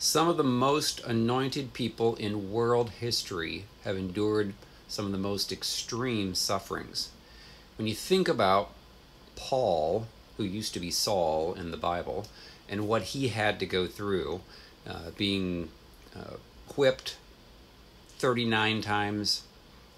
Some of the most anointed people in world history have endured some of the most extreme sufferings. When you think about Paul, who used to be Saul in the Bible, and what he had to go through, being whipped 39 times,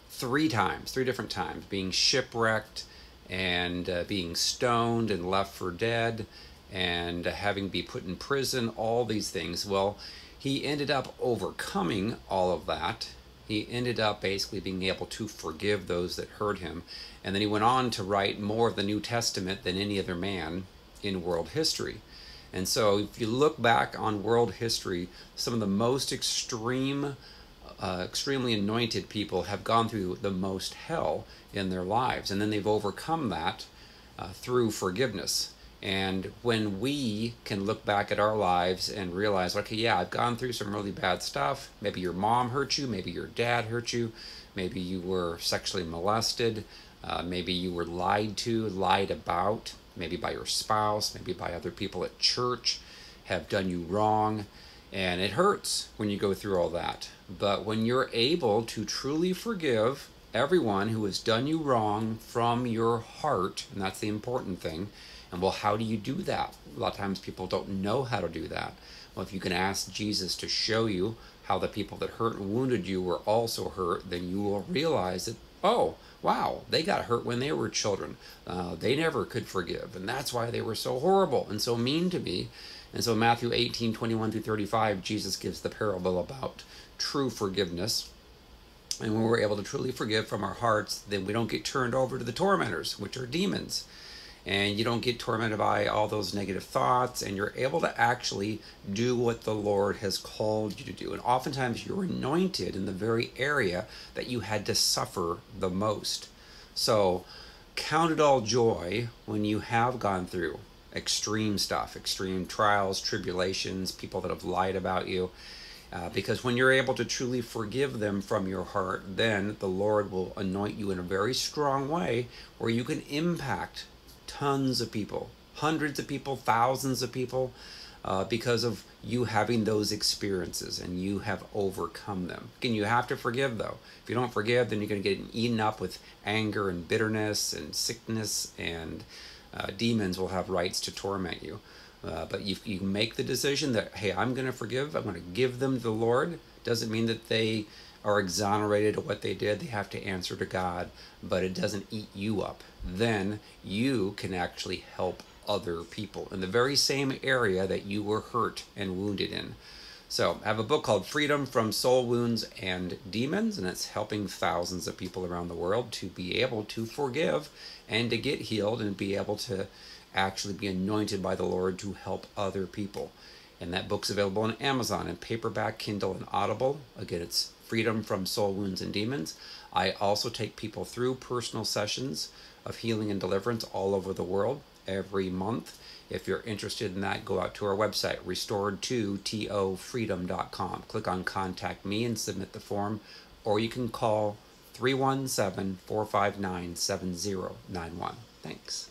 three different times, being shipwrecked and being stoned and left for dead and having to be put in prison, all these things. Well, he ended up overcoming all of that. He ended up basically being able to forgive those that hurt him. And then he went on to write more of the New Testament than any other man in world history. And so if you look back on world history, some of the most extremely anointed people have gone through the most hell in their lives. And then they've overcome that through forgiveness. And when we can look back at our lives and realize, okay, yeah, I've gone through some really bad stuff. Maybe your mom hurt you. Maybe your dad hurt you. Maybe you were sexually molested. Maybe you were lied to, lied about, maybe by your spouse, maybe by other people at church, have done you wrong. And it hurts when you go through all that. But when you're able to truly forgive everyone who has done you wrong from your heart, and that's the important thing. And well, how do you do that? A lot of times people don't know how to do that. Well, if you can ask Jesus to show you how the people that hurt and wounded you were also hurt, then you will realize that, oh, wow, they got hurt when they were children. They never could forgive. And that's why they were so horrible and so mean to me. And so Matthew 18:21-35, Jesus gives the parable about true forgiveness. And when we're able to truly forgive from our hearts, then we don't get turned over to the tormentors, which are demons. And you don't get tormented by all those negative thoughts, and you're able to actually do what the Lord has called you to do. And oftentimes you're anointed in the very area that you had to suffer the most. So count it all joy when you have gone through extreme stuff, extreme trials, tribulations, people that have lied about you. Because when you're able to truly forgive them from your heart, then the Lord will anoint you in a very strong way where you can impact tons of people, hundreds of people, thousands of people, because of you having those experiences and you have overcome them. Again, you have to forgive though. If you don't forgive, then you're going to get eaten up with anger and bitterness and sickness, and demons will have rights to torment you. But you make the decision that, hey, I'm going to forgive. I'm going to give them to the Lord. Doesn't mean that they are exonerated of what they did. They have to answer to God, but it doesn't eat you up. Then you can actually help other people in the very same area that you were hurt and wounded in. So I have a book called Freedom from Soul Wounds and Demons, and it's helping thousands of people around the world to be able to forgive and to get healed and be able to actually be anointed by the Lord to help other people. And that book's available on Amazon in paperback, Kindle, and Audible. Again, it's Freedom from Soul Wounds and Demons. I also take people through personal sessions of healing and deliverance all over the world every month. If you're interested in that, go out to our website, restored2tofreedom.com. Click on Contact Me and submit the form, or you can call 317-459-7091. Thanks.